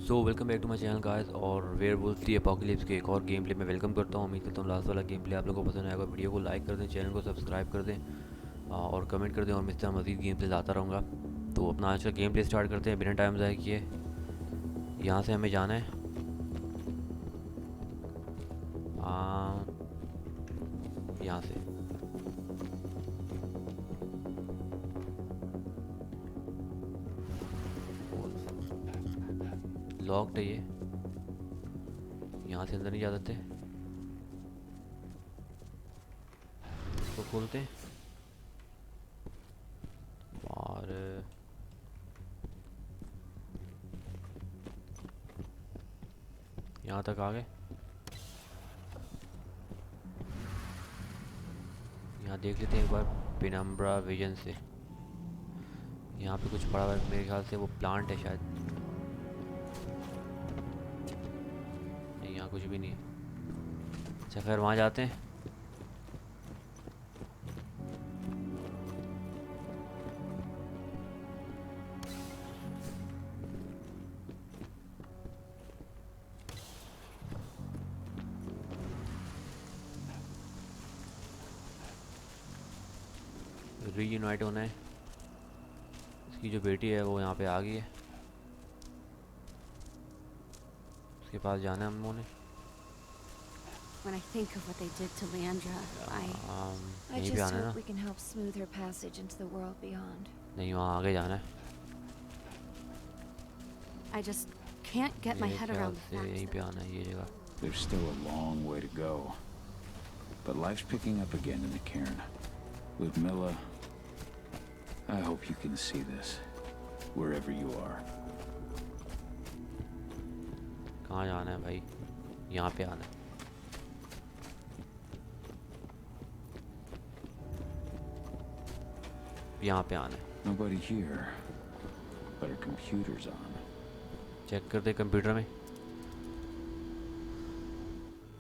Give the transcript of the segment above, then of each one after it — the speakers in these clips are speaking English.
So welcome back to my channel guys. और werewolf the apocalypse के एक और गेम प्ले में वेलकम करता हूँ। उम्मीद करता हूँ लास्ट वाला गेम प्ले आप लोगों को पसंद आएगा। वीडियो को लाइक कर दें, चैनल को सब्सक्राइब कर दें और कमेंट कर दें, और मैं इस तरह मज़ीद गेम प्ले लाता रहूँगा। तो अपना आज का गेम प्ले स्टार्ट करते हैं बिना टाइम ज़ाया किए। यहाँ से हमें जाना है यहाँ से। लॉक्ड है ये, यहाँ से अंदर नहीं जा सकते। इसको खोलते हैं और यहाँ तक आ गए। यहाँ देख लेते हैं एक बार पेनम्ब्रा विजन से। यहाँ पे कुछ पड़ा हुआ है, मेरे ख्याल से वो प्लांट है शायद। नहीं, यहाँ कुछ भी नहीं है। अच्छा खैर, वहाँ जाते हैं। रीयूनाइट होना है। इसकी जो बेटी है वो यहाँ पे आ गई है, उसके पास जाना है हम लोगों ने। When I think of what they did to Leandra, I यहीं पे just आना है ना? hope we can help smooth her passage into the world beyond. नहीं, वहाँ आगे जाना है। I just can't get my मेरे head ख्याल around the से fact यहीं पे that आना है, ये जगह। There's still a long way to go. But life's picking up again in the cairn. Ludmilla, I hope you can see this, wherever you are. कहाँ जाना है भाई? यहाँ पे आना है। यहाँ पे आना है। Nobody here, but her computer's on. Check करते कंप्यूटर में।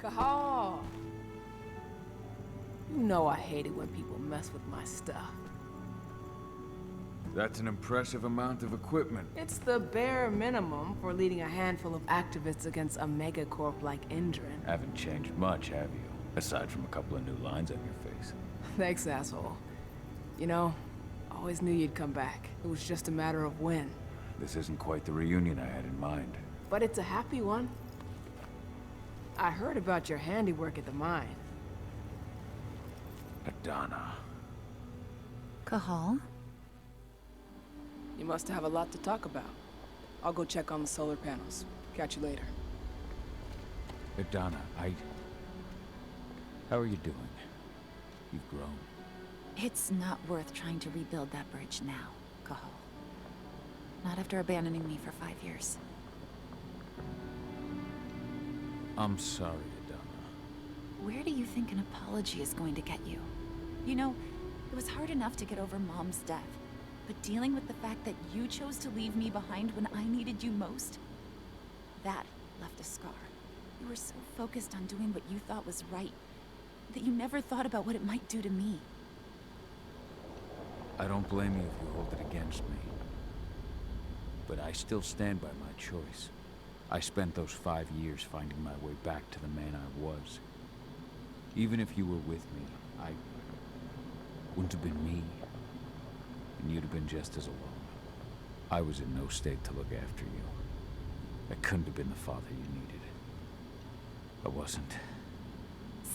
Kahal! You know I hate it when people mess with my stuff. That's an impressive amount of equipment. It's the bare minimum for leading a handful of activists against a megacorp like Indran. Haven't changed much, have you? Aside from a couple of new lines on your face. Thanks, asshole. You know, always knew you'd come back. It was just a matter of when. This isn't quite the reunion I had in mind. But it's a happy one. I heard about your handiwork at the mine. Adana. Kahal? You must have a lot to talk about. I'll go check on the solar panels. Catch you later. Adana, how are you doing? You've grown. It's not worth trying to rebuild that bridge now, Kahal. Not after abandoning me for 5 years. I'm sorry, Adana. Where do you think an apology is going to get you? You know, it was hard enough to get over Mom's death, but dealing with the fact that you chose to leave me behind when I needed you most, that left a scar. You were so focused on doing what you thought was right, that you never thought about what it might do to me. I don't blame you if you hold it against me. But I still stand by my choice. I spent those 5 years finding my way back to the man I was. Even if you were with me, I wouldn't have been me. And you'd have been just as alone. I was in no state to look after you. I couldn't have been the father you needed. I wasn't.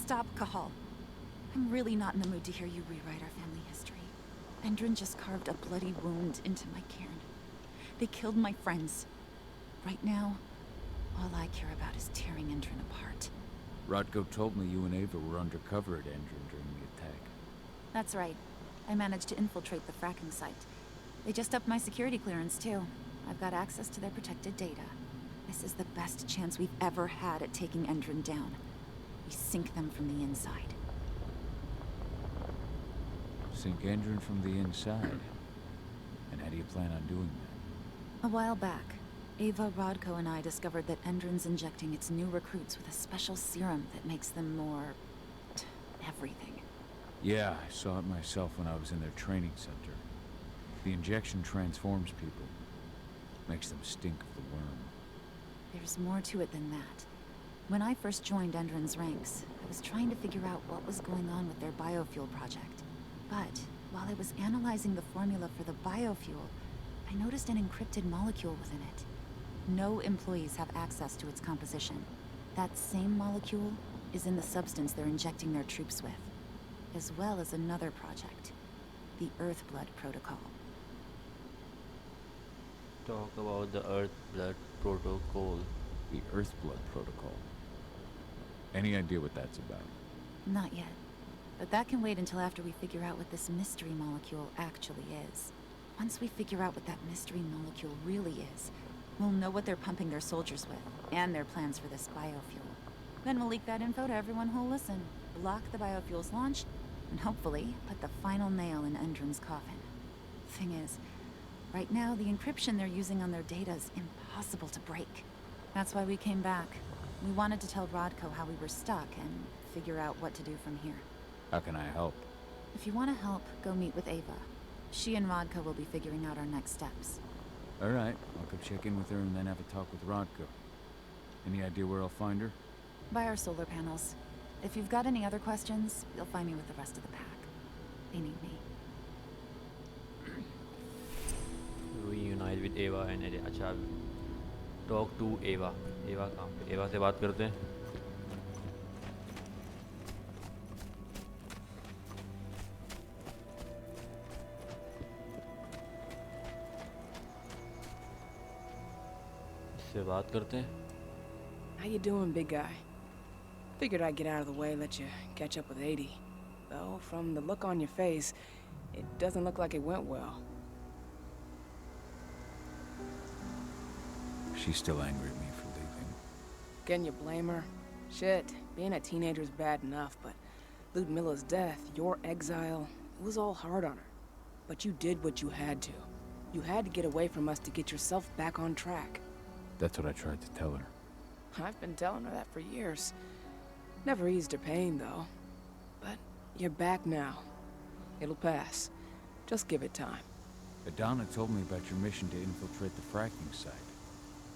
Stop, Kahal. I'm really not in the mood to hear you rewrite our family history. Endrin just carved a bloody wound into my cairn. They killed my friends. Right now, all I care about is tearing Endrin apart. Rodko told me you and Ava were undercover at Endrin during the attack. That's right. I managed to infiltrate the fracking site. They just upped my security clearance, too. I've got access to their protected data. This is the best chance we've ever had at taking Endrin down. We sink them from the inside. Sink Endrin from the inside? And how do you plan on doing that? A while back, Ava, Rodko, and I discovered that Endrin's injecting its new recruits with a special serum that makes them more... everything. Yeah, I saw it myself when I was in their training center. The injection transforms people. Makes them stink of the worm. There's more to it than that. When I first joined Endron's ranks, I was trying to figure out what was going on with their biofuel project. But while I was analyzing the formula for the biofuel, I noticed an encrypted molecule within it. No employees have access to its composition. That same molecule is in the substance they're injecting their troops with, as well as another project, the Earthblood Protocol. Talk about the Earthblood Protocol. The Earthblood Protocol. Any idea what that's about? Not yet. But that can wait until after we figure out what this mystery molecule actually is. Once we figure out what that mystery molecule really is, we'll know what they're pumping their soldiers with, and their plans for this biofuel. Then we'll leak that info to everyone who'll listen, block the biofuel's launch, and hopefully put the final nail in Endron's coffin. Thing is, right now the encryption they're using on their data is impossible to break. That's why we came back. We wanted to tell Rodko how we were stuck and figure out what to do from here. How can I help? If you want to help, go meet with Ava. She and Rodko will be figuring out our next steps. Alright, I'll go check in with her and then have a talk with Rodko. Any idea where I'll find her? By our solar panels. If you've got any other questions, you'll find me with the rest of the pack. They need me. Reunite with Ava and Eddie. अच्छा, talk to Ava. Ava कहाँ पे? Ava से बात करते हैं. इससे बात करते हैं. How you doing, big guy? Figured I'd get out of the way, let you catch up with 80. Though, from the look on your face, it doesn't look like it went well. She's still angry at me for leaving. Can you blame her? Shit, being a teenager's bad enough, but Ludmilla's death, your exile, it was all hard on her. But you did what you had to. You had to get away from us to get yourself back on track. That's what I tried to tell her. I've been telling her that for years. Never eased her pain, though. But you're back now. It'll pass. Just give it time. Adana told me about your mission to infiltrate the fracking site.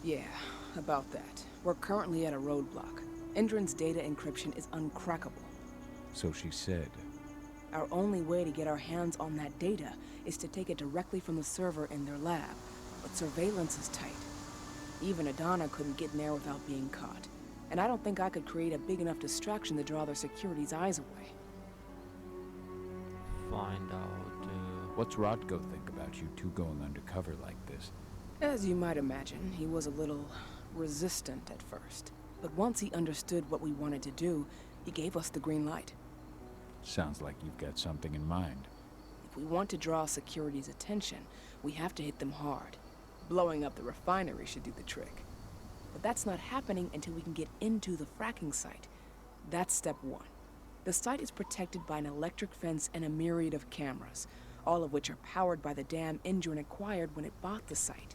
Yeah, about that. We're currently at a roadblock. Endron's data encryption is uncrackable. So she said. Our only way to get our hands on that data is to take it directly from the server in their lab. But surveillance is tight. Even Adana couldn't get in there without being caught. And I don't think I could create a big enough distraction to draw their security's eyes away. Find out. What's Rodko think about you two going undercover like this? As you might imagine, he was a little resistant at first. But once he understood what we wanted to do, he gave us the green light. Sounds like you've got something in mind. If we want to draw security's attention, we have to hit them hard. Blowing up the refinery should do the trick. But that's not happening until we can get into the fracking site. That's step one. The site is protected by an electric fence and a myriad of cameras, all of which are powered by the dam Endron acquired when it bought the site.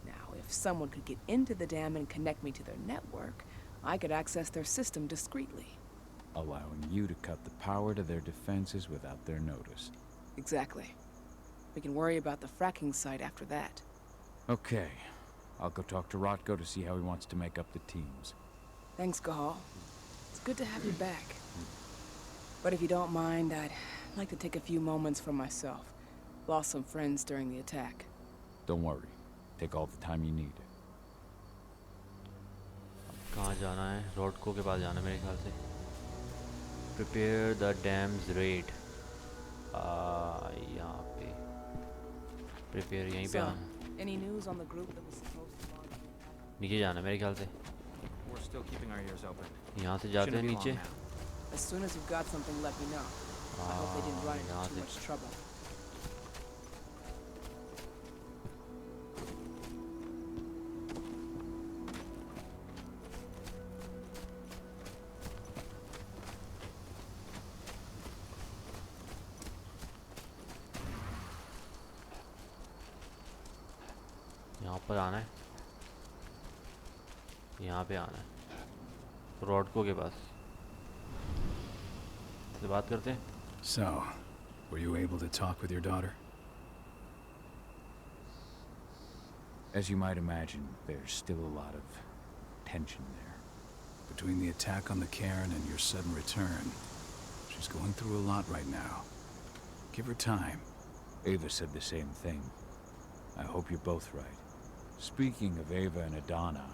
Now, if someone could get into the dam and connect me to their network, I could access their system discreetly. Allowing you to cut the power to their defenses without their notice. Exactly. We can worry about the fracking site after that. Okay. I'll go talk to Rodko to see how he wants to make up the teams. Thanks, Gahal. It's good to have you back. But if you don't mind, I'd like to take a few moments for myself. Lost some friends during the attack. Don't worry. Take all the time you need. कहाँ जाना है? रोडको के पास जाना है मेरे ख्याल से. Prepare the dam's raid. यहाँ पे. Prepare यहीं पे So, आना. any news on the group that was supposed to launch? नीचे जाना है मेरे ख्याल से. We're still keeping our ears open. यहाँ से जाते हैं Shouldn't be नीचे. long now. As soon as you've got something, let me know. I hope they didn't run यहाँ into too से. much trouble. यहाँ पर आना है. यहाँ पे आना है. रोडको के पास. से बात करते हैं. So, were you able to talk with your daughter? As you might imagine, there's still a lot of tension there. Between the attack on the cairn and your sudden return, she's going through a lot right now. Give her time. Ava said the same thing. I hope you're both right. Speaking of Ava and Adana,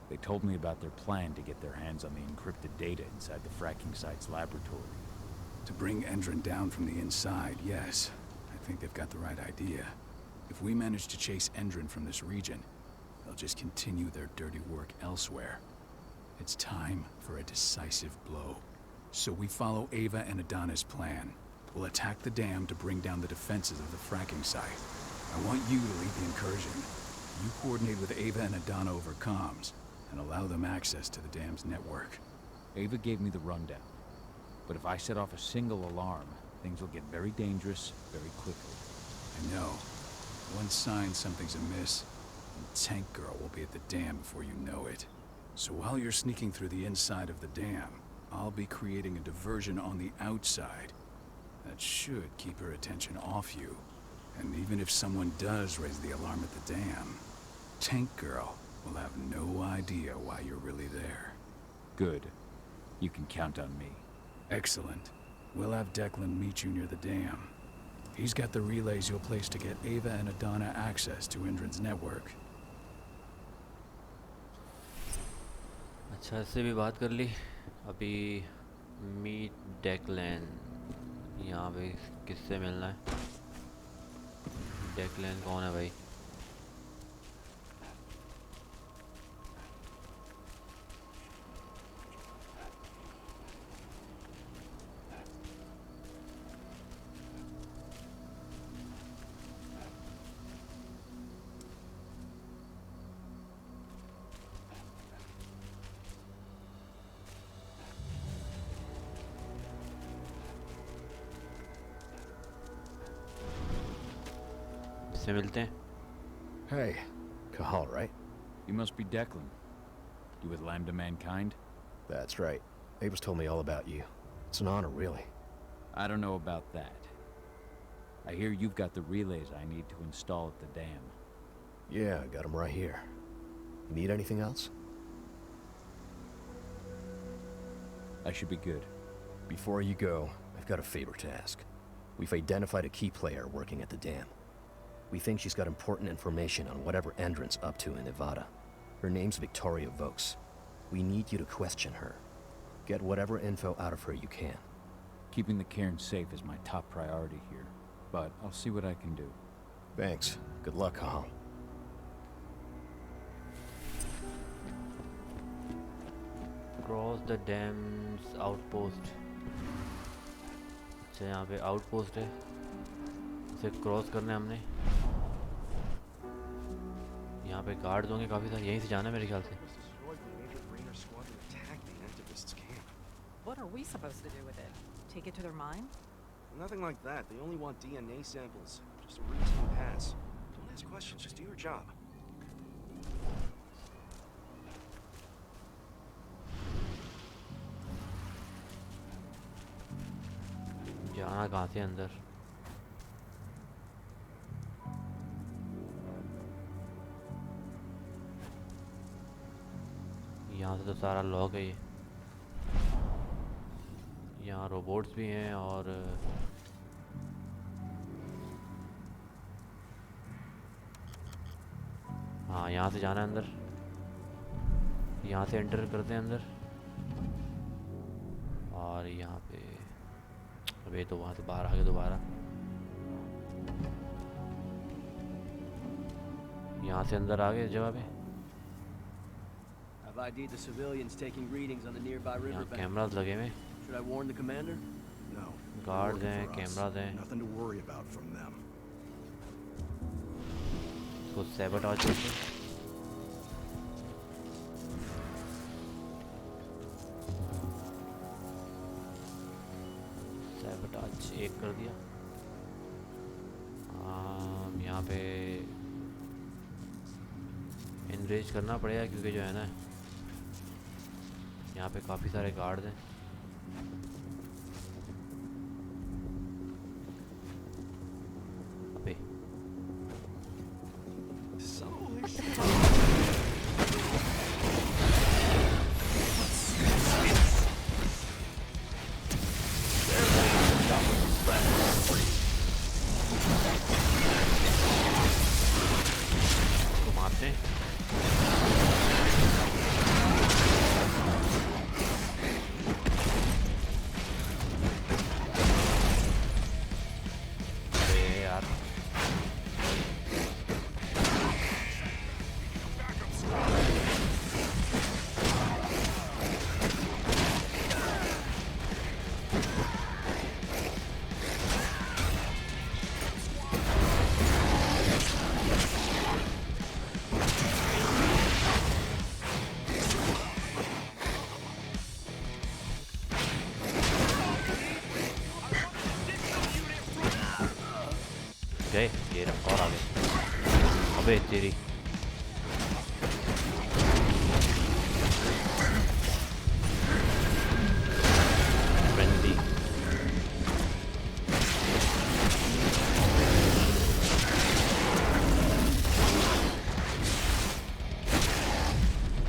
they told me about their plan to get their hands on the encrypted data inside the fracking site's laboratory. To bring Endron down from the inside, yes. I think they've got the right idea. If we manage to chase Endron from this region, they'll just continue their dirty work elsewhere. It's time for a decisive blow. So we follow Ava and Adana's plan. We'll attack the dam to bring down the defenses of the fracking site. I want you to lead the incursion. You coordinate with Ava and Adana over comms, and allow them access to the dam's network. Ava gave me the rundown. But if I set off a single alarm, things will get very dangerous very quickly. I know. One sign something's amiss, and Tank Girl will be at the dam before you know it. So while you're sneaking through the inside of the dam, I'll be creating a diversion on the outside. That should keep her attention off you. And even if someone does raise the alarm at the dam, Tank Girl will have no idea why you're really there. Good. You can count on me. Excellent. We'll have Declan meet you near the dam. He's got the relays you'll place to get Ava and Adana access to Endron's network. अच्छा, इससे भी बात कर ली. अभी meet डेक्लैन. यहाँ पे किससे मिलना है? डेक्लैन कौन है भाई? से मिलते हैं. Hey, Cahal, right? You must be Declan. You with Lambda Mankind? That's right. Ava's told me all about you. It's an honor, really. I don't know about that. I hear you've got the relays I need to install at the dam. Yeah, I got them right here. You need anything else? I should be good. Before you go, I've got a favor to ask. We've identified a key player working at the dam. We think she's got important information on whatever Endron's up to in Nevada. Her name's Victoria Vokes. We need you to question her. Get whatever info out of her you can. Keeping the cairn safe is my top priority here, but I'll see what I can do. Thanks. Good luck, Cahal. Cross the dam's outpost. अच्छा, यहाँ पे outpost है. इसे cross करना है हमने. यहाँ पे गार्ड्स होंगे काफ़ी सारे. यहीं से जाना है मेरे ख्याल से. What are we supposed to do with it? Take it to their mine? Nothing like that. They only want DNA samples. Just a routine pass. Don't ask questions, just do your job. जाना कहाँ से अंदर? यहाँ से तो सारा lock है ये. यहाँ रोबोट्स भी हैं और हाँ, यहाँ से जाना है अंदर. यहाँ से एंटर करते हैं अंदर. और यहाँ पे अबे तो वहाँ से बाहर आ गए दोबारा. यहाँ से अंदर आ गए जगह पे. I've ID'd the civilians taking readings on the nearby यहाँ riverbank. कैमरास लगे हुए. Should I warn the commander? No. Guards Working हैं, for us. कैमरास हैं. Nothing to worry about from them. इसको सैबोटाज करते हैं. सैबोटाज एक कर दिया. यहाँ पे इनरेज करना पड़ेगा क्योंकि जो है ना, यहाँ पे काफ़ी सारे गार्ड्स हैं. अबे मारते हैं। अरे यार गए ये रहा और आगे। अबे तेरी फ्रेंडली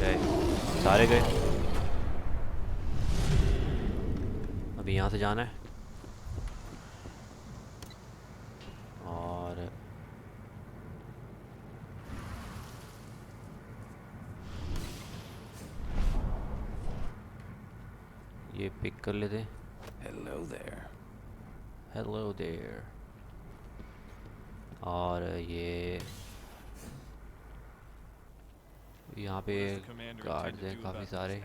गए, सारे गए। अभी यहाँ से जाना है और ये पिक कर लेते हैं। Hello there. Hello there. और ये यहाँ पे गार्ड्स हैं काफ़ी सारे,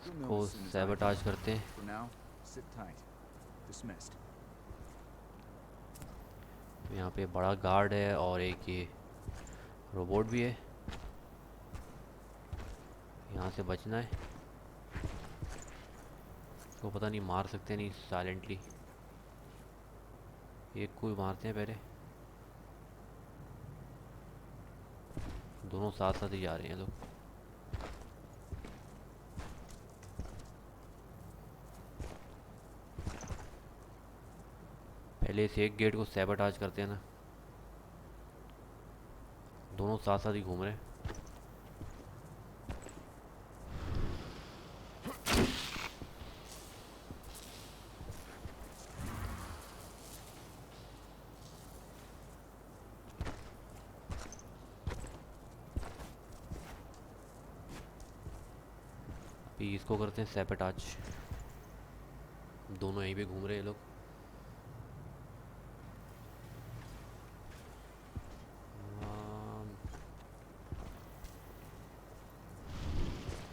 इसको सैबोटाज करते हैं। For now, sit tight. Dismissed. यहाँ पे बड़ा गार्ड है और एक ये रोबोट भी है। यहाँ से बचना है। इसको पता नहीं मार सकते नहीं साइलेंटली। एक को मारते हैं पहले। दोनों साथ साथ ही जा रहे हैं लोग। पहले इस एक गेट को सैबोटाज करते हैं ना। दोनों साथ साथ ही घूम रहे हैं। अभी इसको करते हैं सैबोटाज। दोनों यहीं पे घूम रहे हैं लोग।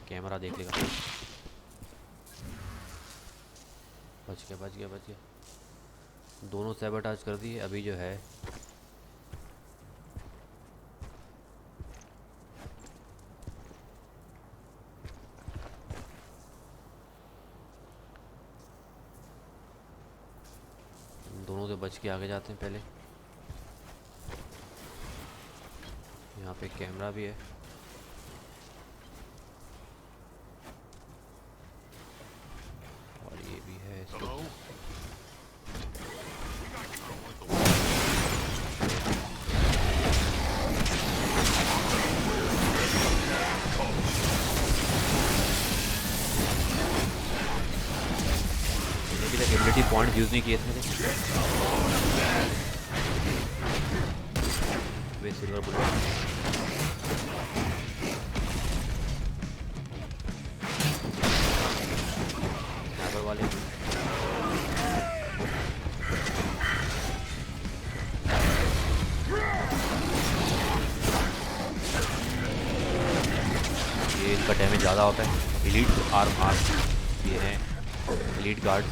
कैमरा देख लेगा। बच गया बच गया बच गया। दोनों सैबोटाज कर दिए। अभी जो है दोनों से बच के आगे जाते हैं। पहले यहाँ पे कैमरा भी है। और ये भी है इसको। अभी तक एबिलिटी पॉइंट यूज नहीं किए थे। वे सिल्वर बुलेट स्नाइपर वाले। ये इनका डैमेज ज़्यादा होता है। एलीट आर्म ये हैं एलीट गार्ड।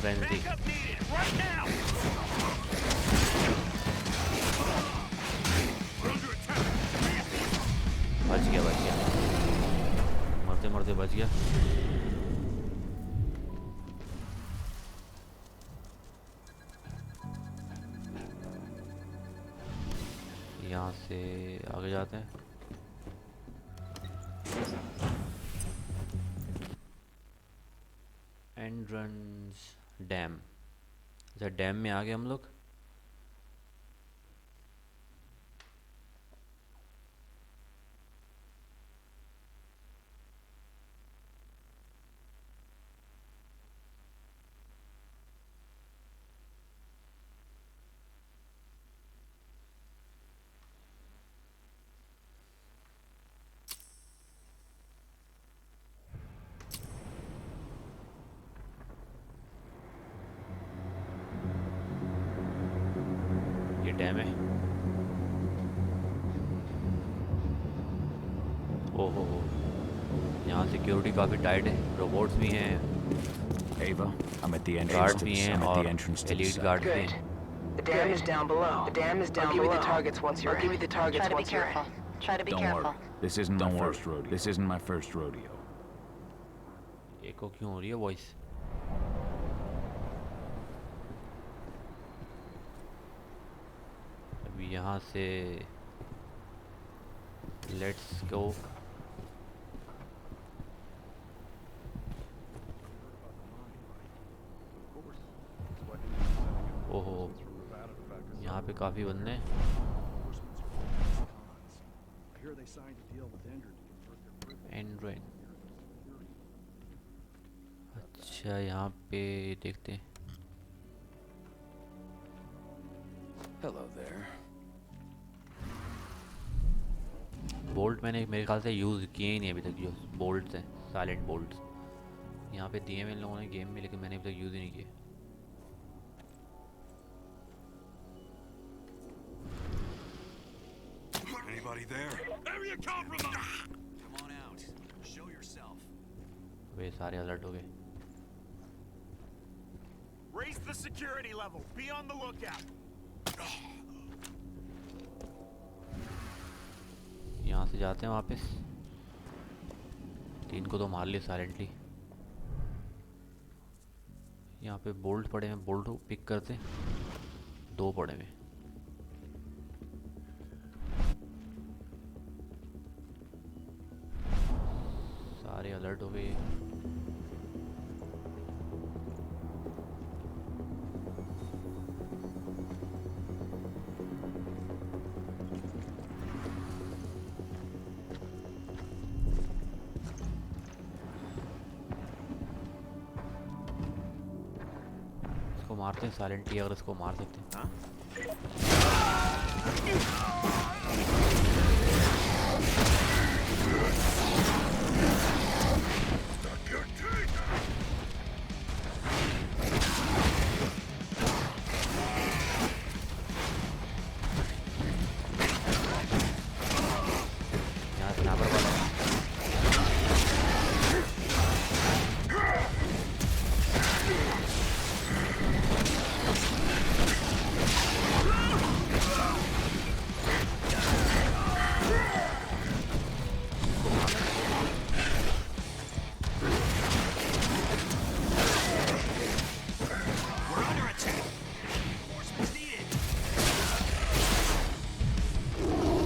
फ्रेंजी बच गया मरते मरते बच गया। यहाँ से आगे जाते हैं। एंड्रंस डैम। अच्छा डैम में आ गए हम लोग। हैं हमें। ओहो, यहाँ सिक्योरिटी काफ़ी टाइट है, रोबोट्स भी हैं, Ava, I'm at the entrance guards to भी the, हैं I'm at और the entrance to the elite site. Guards भी Good. हैं। The dam is down below. The dam is down below. I'll give you the targets once you're in. I'll give you the targets Try to be once you're in. careful. Try to be Don't careful. worry. This isn't my first rodeo. This isn't my first rodeo. एको क्यों हो रही है voice? अभी यहाँ से let's go. ओहो, यहाँ पे काफ़ी बंदे हैं। एंड्रॉइड, अच्छा यहाँ पे देखते हैं। Hello there. बोल्ट मैंने मेरे ख्याल से यूज़ किए ही नहीं अभी तक, जो बोल्ट्स हैं साइलेंट बोल्ट्स यहाँ पे दिए हैं इन लोगों ने गेम में, लेकिन मैंने अभी तक यूज़ ही नहीं किए। Anybody there? Area compromised! Come on out. Show yourself. वे सारे अलर्ट हो गए। Raise the security level. Be on the lookout. यहाँ से जाते हैं वापस। 3 को तो मार लिए साइलेंटली। यहाँ पे बोल्ट पड़े हैं, बोल्ट पिक करते हैं। 2 पड़े हैं। सारे अलर्ट हो गए। इसको मारते हैं साइलेंटली, अगर इसको मार सकते हैं। यहाँ स्नैपर वाला है। We're under attack. Reinforcements needed.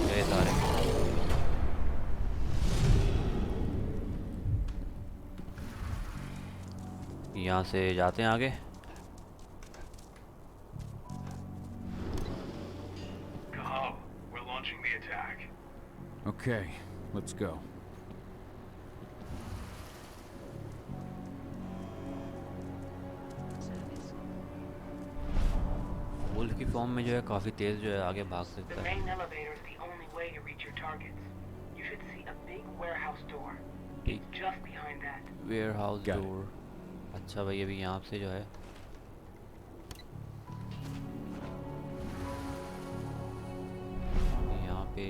ये सारे यहाँ से जाते हैं आगे। Go. We're launching the attack. Okay, let's go. Wolf की फॉर्म में जो है काफ़ी तेज़ जो है आगे भाग The सकता है। main elevator is the only way to reach your targets. You should see a big warehouse door. Big- It's just behind that. Warehouse Got it. Door. अच्छा भाई, अभी यहाँ से जो है यहाँ पे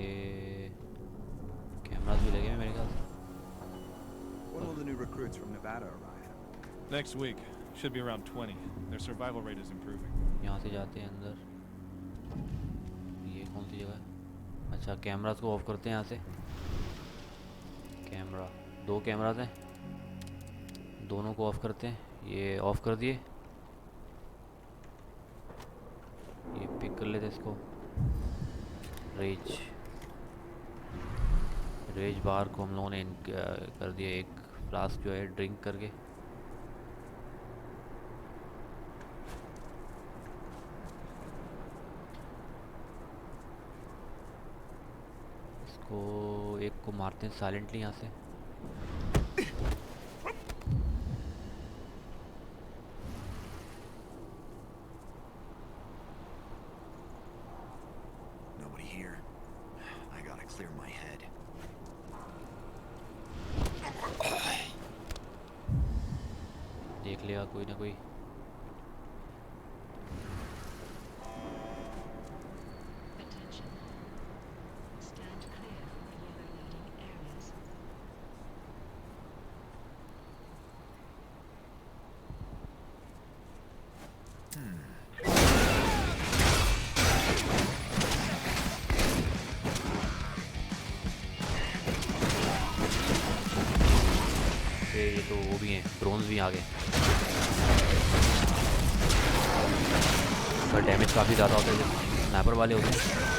कैमरास भी लगे हैं मेरे ख्याल से। When will the new recruits from Nevada arrive? Next week. Should be around 20. Their survival rate is improving. यहाँ से जाते हैं अंदर। ये कौन सी जगह है? अच्छा, कैमरास को ऑफ करते हैं यहाँ से। कैमरा, 2 कैमरास हैं, दोनों को ऑफ करते हैं। ये ऑफ कर दिए। ये पिक कर लेते हैं इसको। रेज बार को हम लोगों ने कर दिया, एक फ्लास्क जो है ड्रिंक करके। इसको एक को मारते हैं साइलेंटली यहाँ से। Nobody here. I gotta clear my head. देख लेगा कोई ना कोई। ये तो वो भी हैं, ड्रोन्स भी आ गए। पर डैमेज काफ़ी ज़्यादा होता है जब स्नाइपर वाले होते हैं।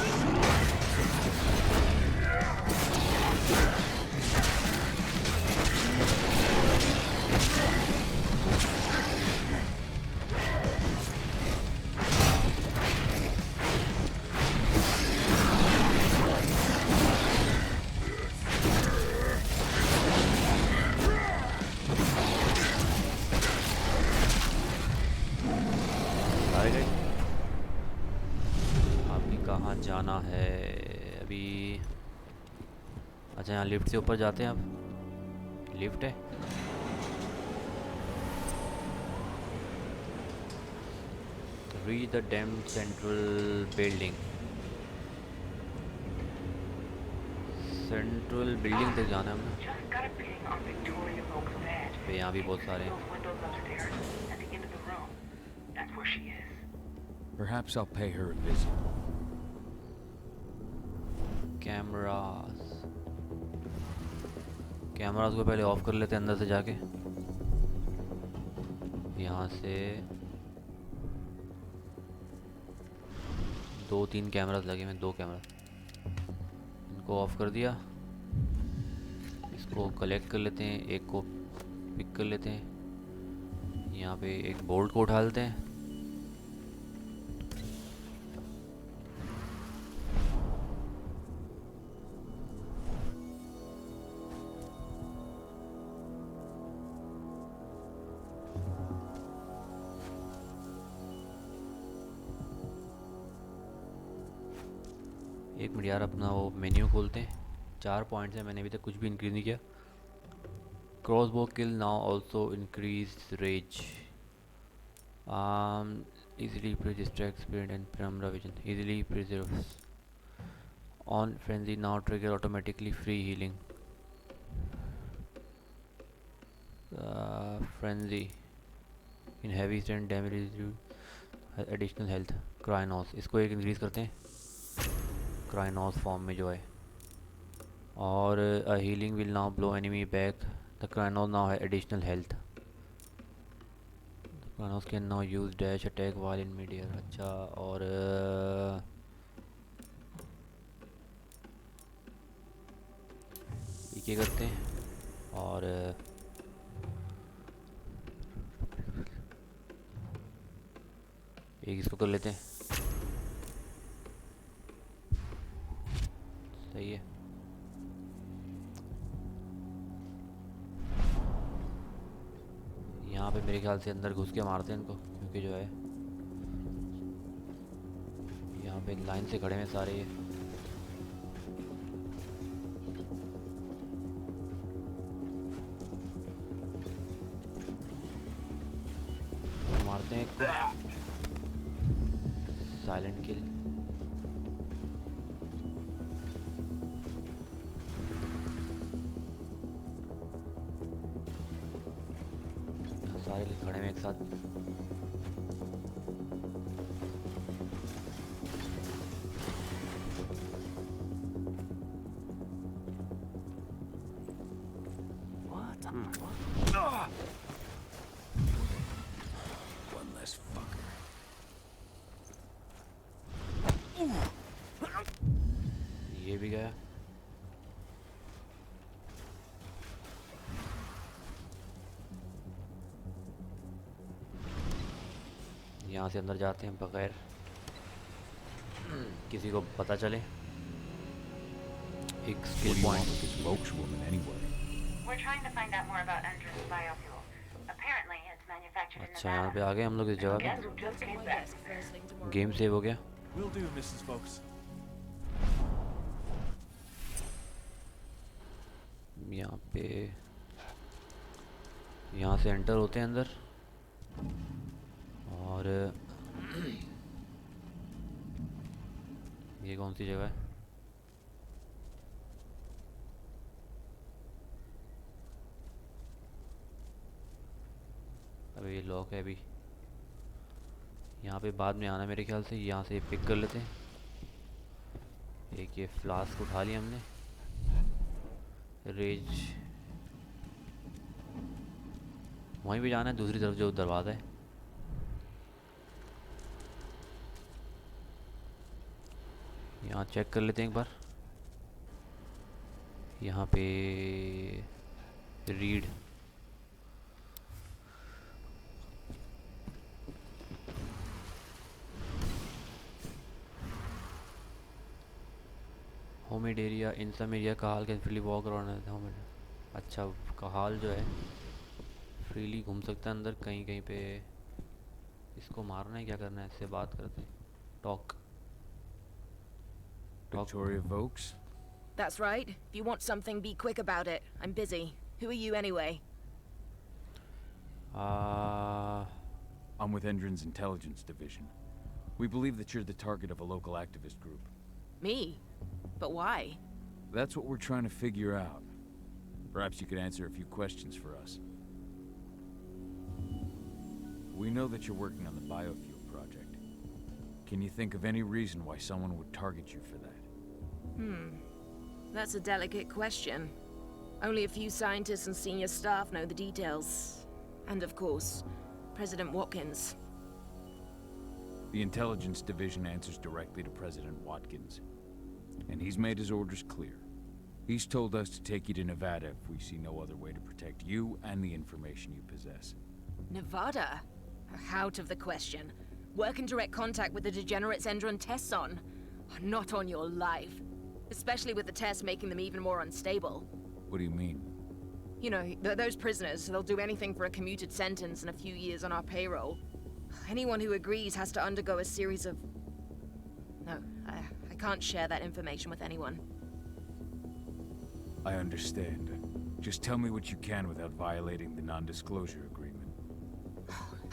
जाना है अभी। अच्छा यहाँ लिफ्ट से ऊपर जाते हैं अब। लिफ्ट है। Reach the dam central building. Central building तक जाना है हमें। यहाँ भी बहुत सारे हैं। Perhaps I'll pay her a visit. Cameras को पहले ऑफ कर लेते हैं अंदर से जाके। यहाँ से 2-3 कैमरास लगे हैं, 2 कैमरा, इनको ऑफ कर दिया। इसको कलेक्ट कर लेते हैं, एक को पिक कर लेते हैं। यहाँ पे एक बोल्ट को उठा लेते हैं। एक मिनट यार, अपना वो मेन्यू खोलते हैं। 4 पॉइंट्स हैं, मैंने अभी तक कुछ भी इंक्रीज नहीं किया। Crossbow kill now also increase rage. Easily distract speed and perimeter vision. Easily preserves on frenzy now trigger automatically free healing. Frenzy in heavy stand damage additional health. Kronos, इसको एक इंक्रीज करते हैं क्राइनोस form में जो है। और healing will now blow enemy back. The Kronos now है additional health. Kronos can now use dash attack while in mid air. अच्छा, और ये करते हैं। और एक इसको कर लेते हैं। सही है। यहाँ पे मेरे ख्याल से अंदर घुस के मारते हैं इनको, क्योंकि जो है यहाँ पे लाइन से खड़े हैं सारे ये। मारते हैं एक को। साइलेंट किल। सारे लोग खड़े हैं एक साथ। One less fucker. ये भी गया। यहाँ से अंदर जाते हैं बगैर किसी को पता चले। एक स्किल पॉइंट। अच्छा, यहाँ पे आ गए हम लोग इस जगह पे। गेम सेव हो गया। यहाँ पे यहाँ से एंटर होते हैं अंदर। और ये कौन सी जगह है? अबे ये लॉक है अभी। यहाँ पे बाद में आना मेरे ख्याल से। यहाँ से पिक कर लेते हैं। एक ये फ्लास्क उठा लिया हमने। रेज वहीं पे जाना है, दूसरी तरफ जो दरवाज़ा है। यहाँ चेक कर लेते हैं एक बार। यहाँ पे रीड, होमिड एरिया, इन सम एरिया का हाल कैन फ्रीली वॉक अराउंड होमिड। अच्छा, का हाल जो है फ्रीली घूम सकता है अंदर कहीं कहीं पे। इसको मारना है, क्या करना है, इससे बात करते हैं। Talk Victoria Vokes? That's right. If you want something, be quick about it. I'm busy. Who are you anyway? I'm with Endron's intelligence division. We believe that you're the target of a local activist group. Me? But why? That's what we're trying to figure out. Perhaps you could answer a few questions for us. We know that you're working on the biofuel project. Can you think of any reason why someone would target you for that? That's a delicate question. Only a few scientists and senior staff know the details. And of course, President Watkins. The intelligence division answers directly to President Watkins. And he's made his orders clear. He's told us to take you to Nevada if we see no other way to protect you and the information you possess. Nevada? Out of the question. Work in direct contact with the degenerates Endron tests on. Not on your life. Especially with the tests making them even more unstable. What do you mean? You know, those prisoners, they'll do anything for a commuted sentence and a few years on our payroll. Anyone who agrees has to undergo a series of... No, I can't share that information with anyone. I understand. Just tell me what you can without violating the non-disclosure agreement.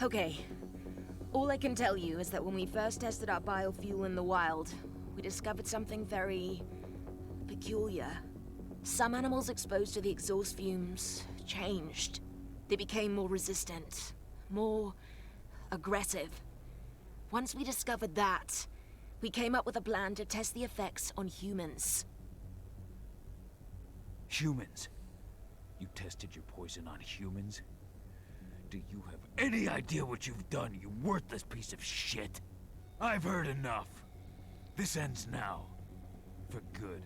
Okay. All I can tell you is that when we first tested our biofuel in the wild, we discovered something very... peculiar. Some animals exposed to the exhaust fumes changed. They became more resistant, more aggressive. Once we discovered that, we came up with a plan to test the effects on humans. Humans? You tested your poison on humans? Do you have any idea what you've done, you worthless piece of shit? I've heard enough. This ends now. For good.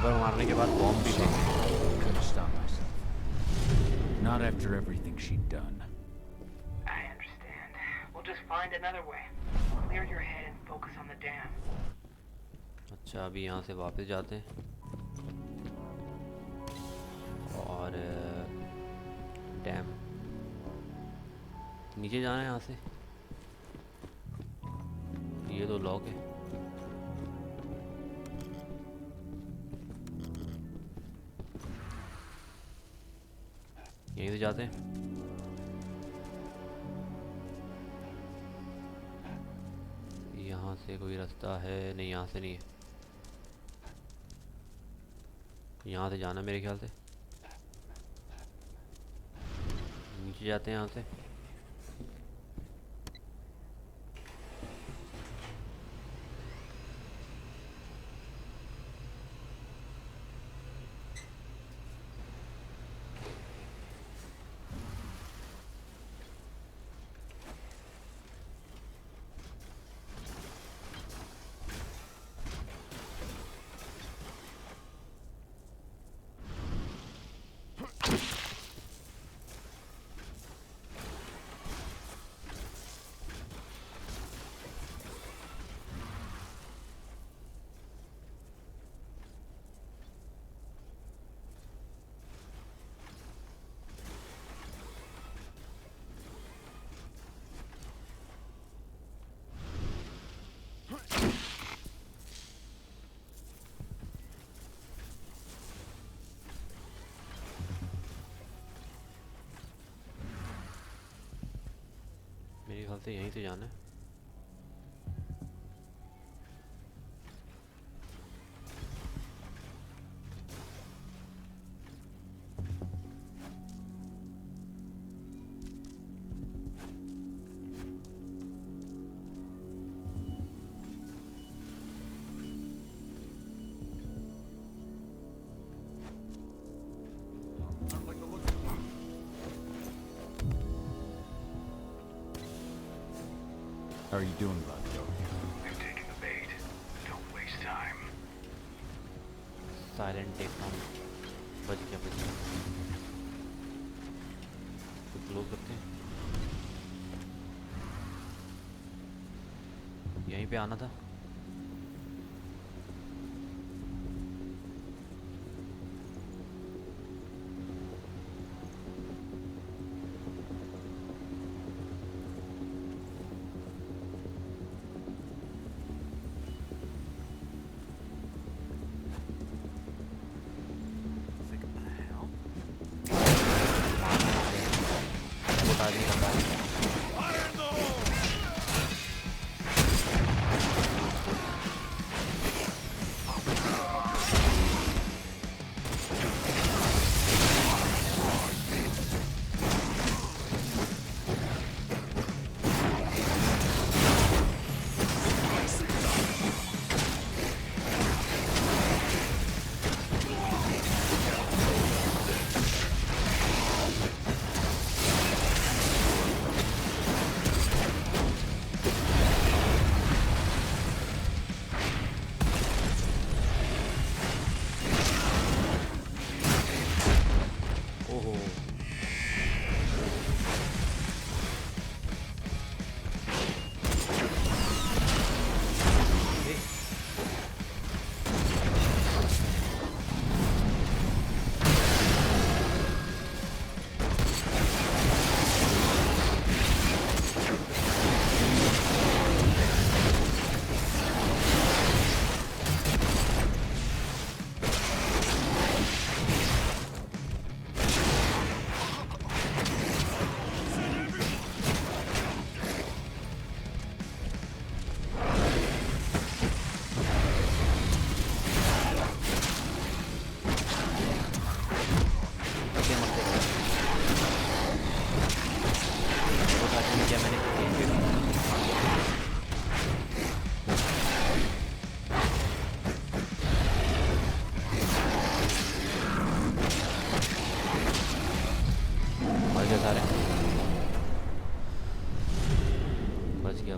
मारने के बाद bomb भी थे। Couldn't stop myself. Not after everything she'd done. I understand. We'll just find another way. Clear your head and focus on the dam. अच्छा, अभी यहाँ से वापस जाते हैं और डैम नीचे जाना है यहाँ से। ये तो लॉक है। यहीं से जाते हैं। यहाँ से कोई रास्ता है? नहीं, यहाँ से नहीं है। यहाँ से जाना मेरे ख्याल से। नीचे जाते हैं यहाँ से। से यहीं से जाना है। How are you doing, bud? We've taken the bait. Don't waste time. Silent take down. बच गया बच गया। तो क्लोज करते हैं। यहीं पे आना था।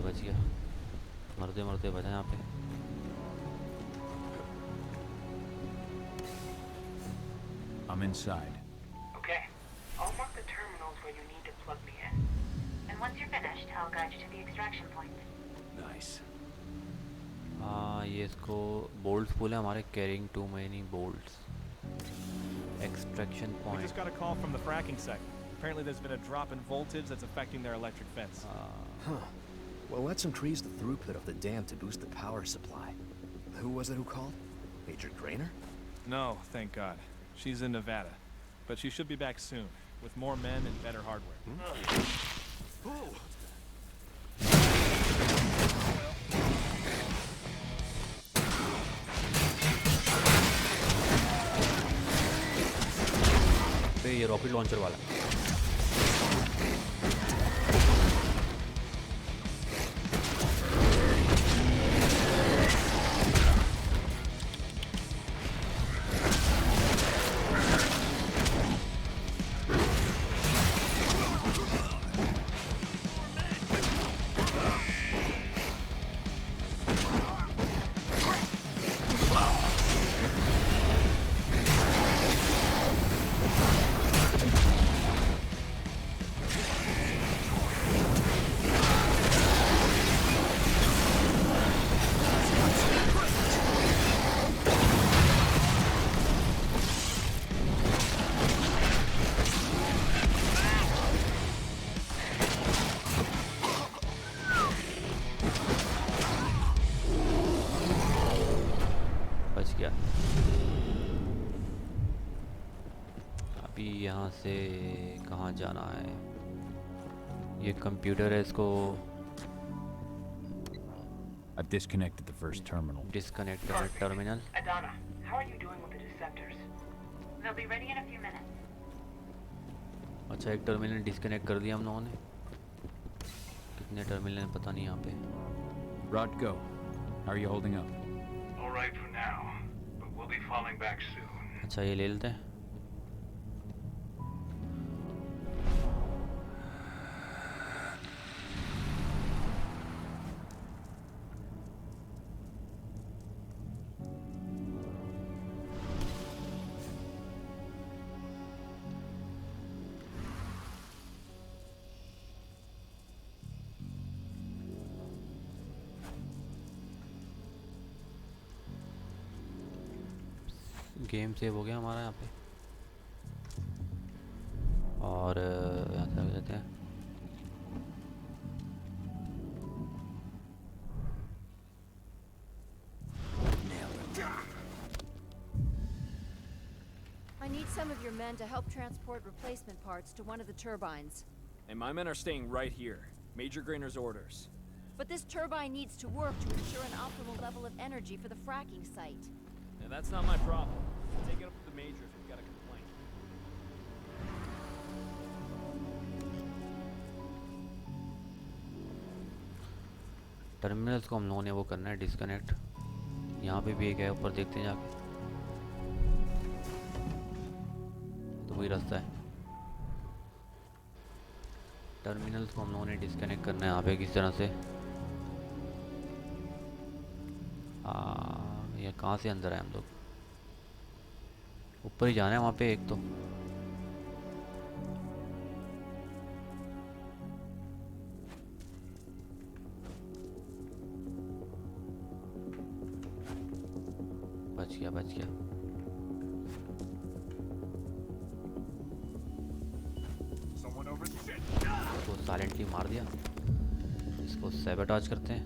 बच गया। मरते मरते बचा यहाँ पे। I'm inside. Okay. I'll mark the terminals where you need to plug me in. And once you're finished, I'll guide you to the extraction point. Nice. हाँ ये इसको bolts बोले हमारे carrying too many bolts. Extraction point. We just got a call from the fracking site. Apparently there's been a drop in voltage that's affecting their electric fence. Huh. Well, let's increase the throughput of the dam to boost the power supply. Who was it who called? Major Grainer? No, thank God. She's in Nevada. But she should be back soon, with more men and better hardware. ये rocket launcher वाला यहाँ से कहाँ जाना है? ये computer है, इसको I've disconnected the first terminal. Disconnect the terminal. Adana, how are you doing with the deceptors? They'll be ready in a few minutes. अच्छा एक टर्मिनल डिस्कनेक्ट कर दिया हम लोगों ने. कितने टर्मिनल हैं पता नहीं यहाँ पे. Rod, go. How are you holding up? All right for now, but we'll be falling back soon. अच्छा ये ले लेते हैं. गेम सेव हो गया हमारा यहाँ पे और यहाँ से आ जाते हैं. I need some of your men to help transport replacement parts to one of the turbines. And my men are staying right here. Major Grainer's orders. But this turbine needs to work to ensure an optimal level of energy for the fracking site. And that's not my problem. Take it up with the Major if you've got a complaint. Terminals को हम लोगों ने वो करना है disconnect. यहाँ पे भी एक है ऊपर देखते हैं जाके. तो वही रास्ता है. टर्मिनल्स को हम लोगों ने डिस्कनेक्ट करना है यहाँ पे किस तरह से. ये कहाँ से अंदर आए हम लोग. ऊपर ही जाना है वहाँ पे एक तो. बच गया बच गया. इसको साइलेंटली मार दिया. इसको सैबोटाज करते हैं.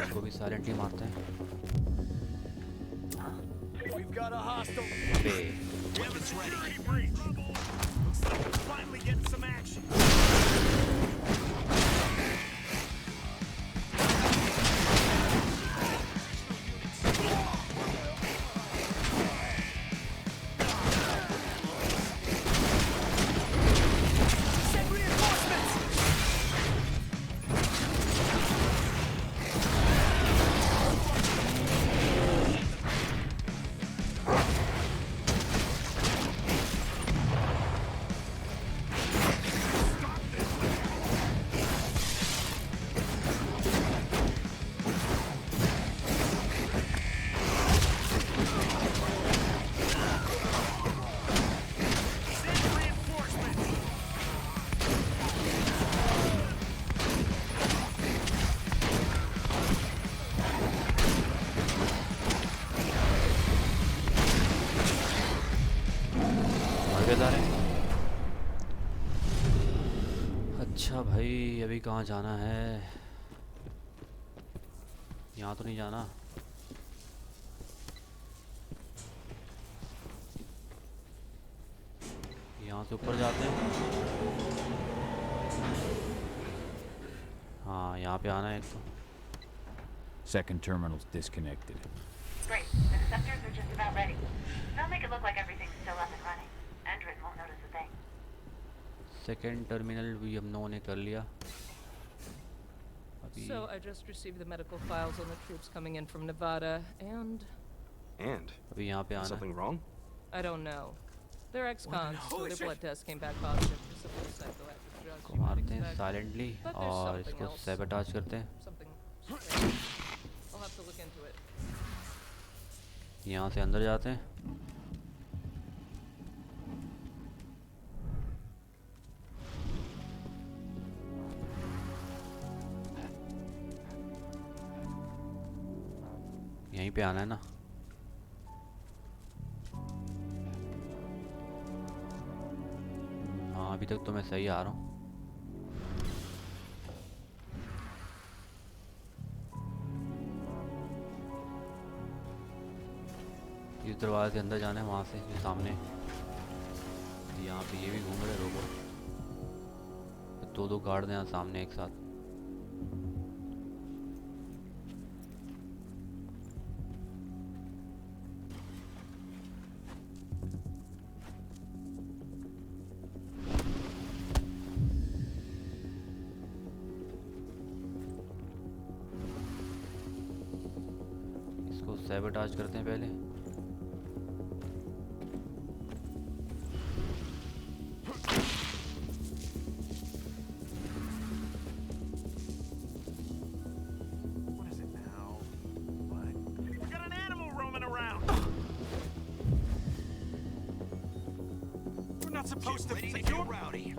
इसको भी साइलेंटली मारते हैं. We've got a hostile. We have a security breach. Looks like we're finally getting some action. अच्छा भाई अभी कहाँ जाना है. यहाँ तो नहीं जाना. यहाँ से ऊपर जाते हैं. हाँ यहाँ पे आना है एक तो. Second terminal's disconnected. Great. The deceptors are just about ready. They'll make it look like everything's still up and running. Endrin won't notice a thing. Second terminal भी हम लोगों ने कर लिया. So I just received the medical files on the troops coming in from Nevada, and अभी यहाँ पे आना. Something wrong? I don't know. They're ex-cons, so their blood tests came back positive for some of the psychoactive drugs को you might मारते हैं expect. Silently But there's और something इसको else. Sabotage करते हैं. Something strange. I'll have to look into it. यहाँ से अंदर जाते हैं. यहीं पे आना है ना. हाँ अभी तक तो मैं सही आ रहा हूँ. इस जिस दरवाजे से अंदर जाना है वहाँ से जो सामने, यहाँ पे ये भी घूम रहे रोबोट। दो गार्ड हैं यहाँ सामने एक साथ। इसको सैबोटाज करते हैं पहले। Supposed to be secure. Rowdy.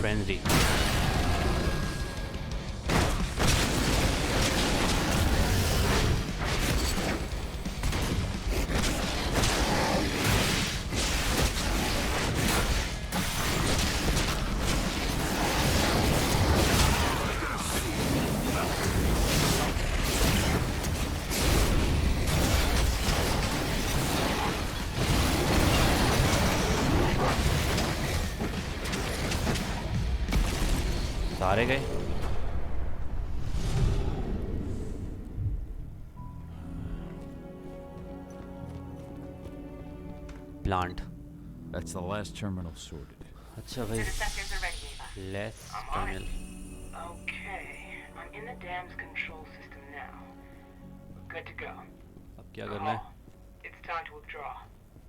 Frenzy. सारे गए। Plant. That's the last terminal sorted. अच्छा भाई, last terminal. Okay, I'm in the dam's control system now. We're good to go. अब क्या करना है? It's time to withdraw.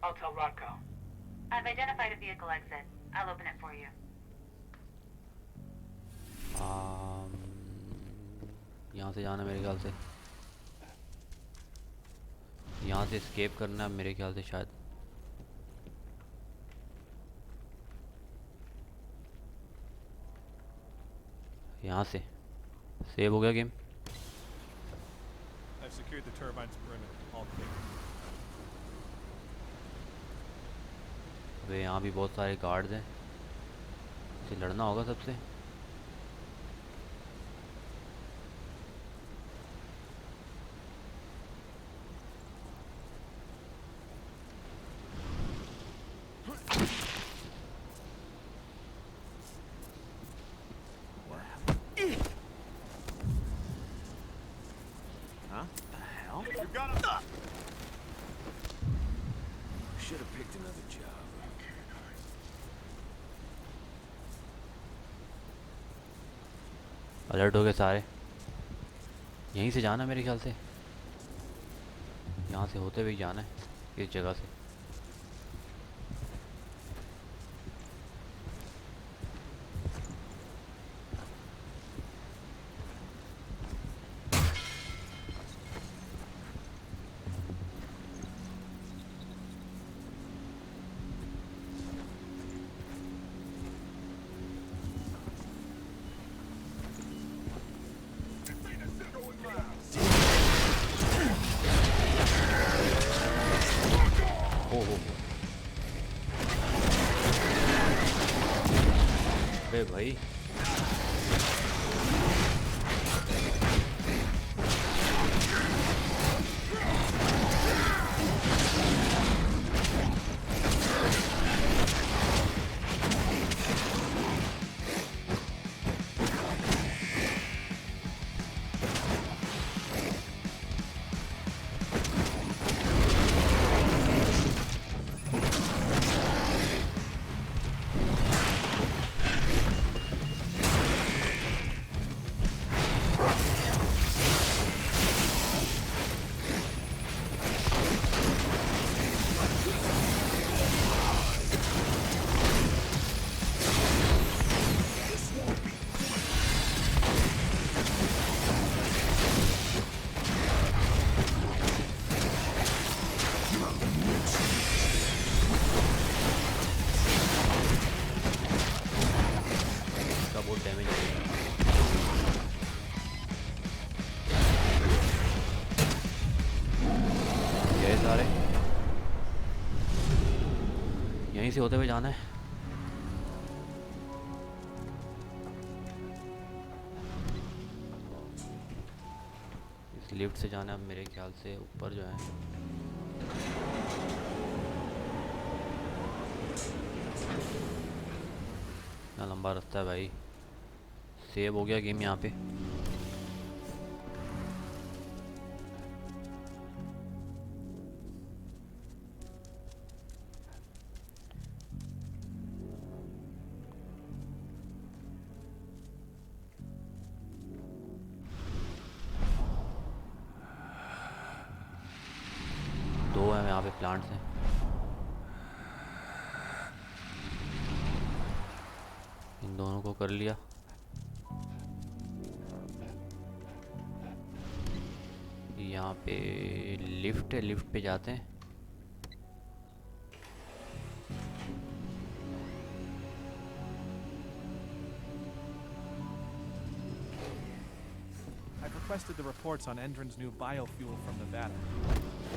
I'll tell Rodko. I've identified a vehicle exit. I'll open it for you. यहाँ से जाना मेरे ख्याल से, यहाँ से एस्केप करना है मेरे ख्याल से शायद। यहाँ से सेव हो गया game. I've secured the turbine's perimeter. All clear. वे यहाँ भी बहुत सारे गार्ड्स हैं, इसे लड़ना होगा सबसे। Should have picked another job. Alert हो गए सारे। यहीं से जाना मेरे ख्याल से, यहाँ से होते हुए जाना है इस जगह से। अबे भाई, यहीं से होते हुए जाना है। इस लिफ्ट से जाना है अब मेरे ख्याल से ऊपर जो है। इतना लंबा रास्ता है भाई। सेव हो गया गेम यहाँ पे। दो है यहाँ पे प्लांट्स हैं। इन दोनों को कर लिया। यहाँ पे लिफ्ट है, लिफ्ट पे जाते हैं। I've requested the reports on Endron's new biofuel from Nevada.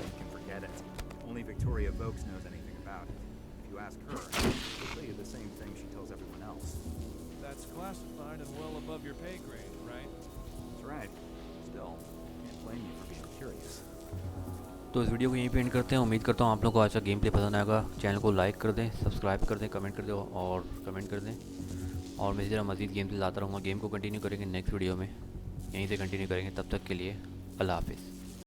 You can forget it. Only Victoria Vokes knows anything about it. If you ask her, she'll tell you the same thing she tells everyone else. That's classified and well above your pay grade, right? That's right. Still, can't blame you for being curious. तो इस video को यहीं पे and करते हैं। उम्मीद करता हूँ आप लोगों को आज का गेम प्ले पसंद आएगा। चैनल को लाइक कर दें, सब्सक्राइब कर दें, कमेंट कर दें और कमेंट कर दें। और मैं इसी तरह मज़ीद गेम प्ले लाता रहूँगा। गेम को कंटिन्यू करेंगे नेक्स्ट वीडियो में, यहीं से कंटिन्यू करेंगे। तब तक के लिए अल्लाह हाफिज़।